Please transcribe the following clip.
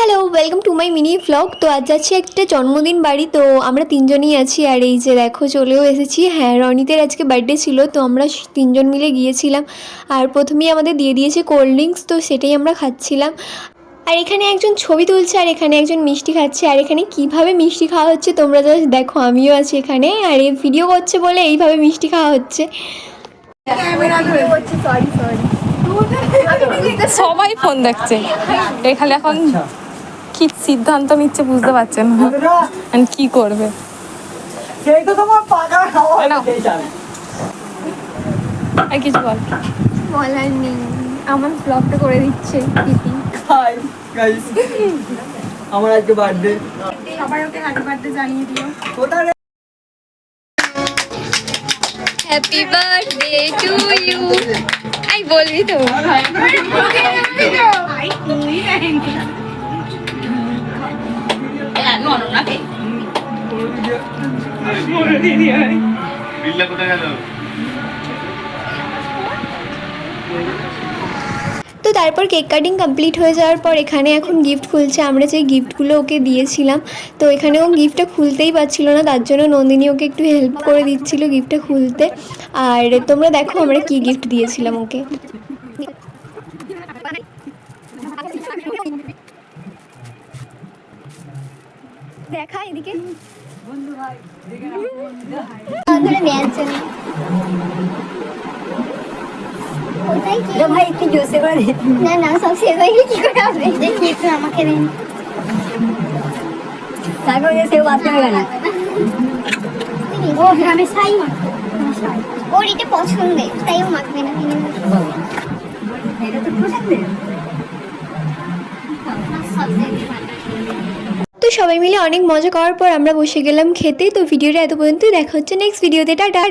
Hello, welcome to my mini vlog. তো আজ যাচ্ছি একটা জন্মদিন বাড়ি। তো আমরা তিনজনই আছি, আর এই যে দেখো চলেও এসেছি। হ্যাঁ, রনিতের আজকে বার্থডে ছিল, তো আমরা তিনজন মিলে গিয়েছিলাম। আর প্রথমেই আমাদের দিয়ে দিয়েছে কোল্ড ড্রিঙ্কস, তো সেটাই আমরা খাচ্ছিলাম। আর এখানে একজন ছবি তুলছে, আর এখানে একজন মিষ্টি খাচ্ছে। আর এখানে কিভাবে মিষ্টি খাওয়া হচ্ছে তোমরা জাস্ট দেখো। আমিও আছি এখানে, আর এই ভিডিও করছে বলে এইভাবে মিষ্টি খাওয়া হচ্ছে। সবাই ফোন দেখছে এখানে এখন। কি সিদ্ধান্ত নিচ্ছে বুঝতে পারছেন না, কি করবে। আর কিছু বলার নেই, আমার ব্লগটা করে দিচ্ছে দিদি। আমার আজকে বার্থডে, সবাই ওকে হ্যাপি বার্থডে জানিয়ে দিও। Happy birthday to you. আই বলবি তো তো তারপর কেক কাটিং কমপ্লিট হয়ে যাওয়ার পর এখানে এখন গিফট খুলছে। আমরা যে গিফটগুলো ওকে দিয়েছিলাম, তো এখানে ও গিফটটা খুলতেই পারছিল না, তার জন্য নন্দিনী ওকে একটু হেল্প করে দিচ্ছিল গিফটটা খুলতে। আর তোমরা দেখো আমরা কি গিফট দিয়েছিলাম ওকে। দেখা এদিকে ভাই একটু জোসে করে না না সব শেষ হয়ে গেলে কি করে হবে দেখি একটু আমাকে দিন তারপরে সেও বাদ হবে না ও আমি সাই ওর এটা পছন্দের তাই ও মাখবে না এটা তো পছন্দের তো সবাই মিলে অনেক মজা করার পর আমরা বসে গেলাম খেতে। তো ভিডিওটা এত পর্যন্তই, দেখা হচ্ছে নেক্সট ভিডিওতে। টাটা।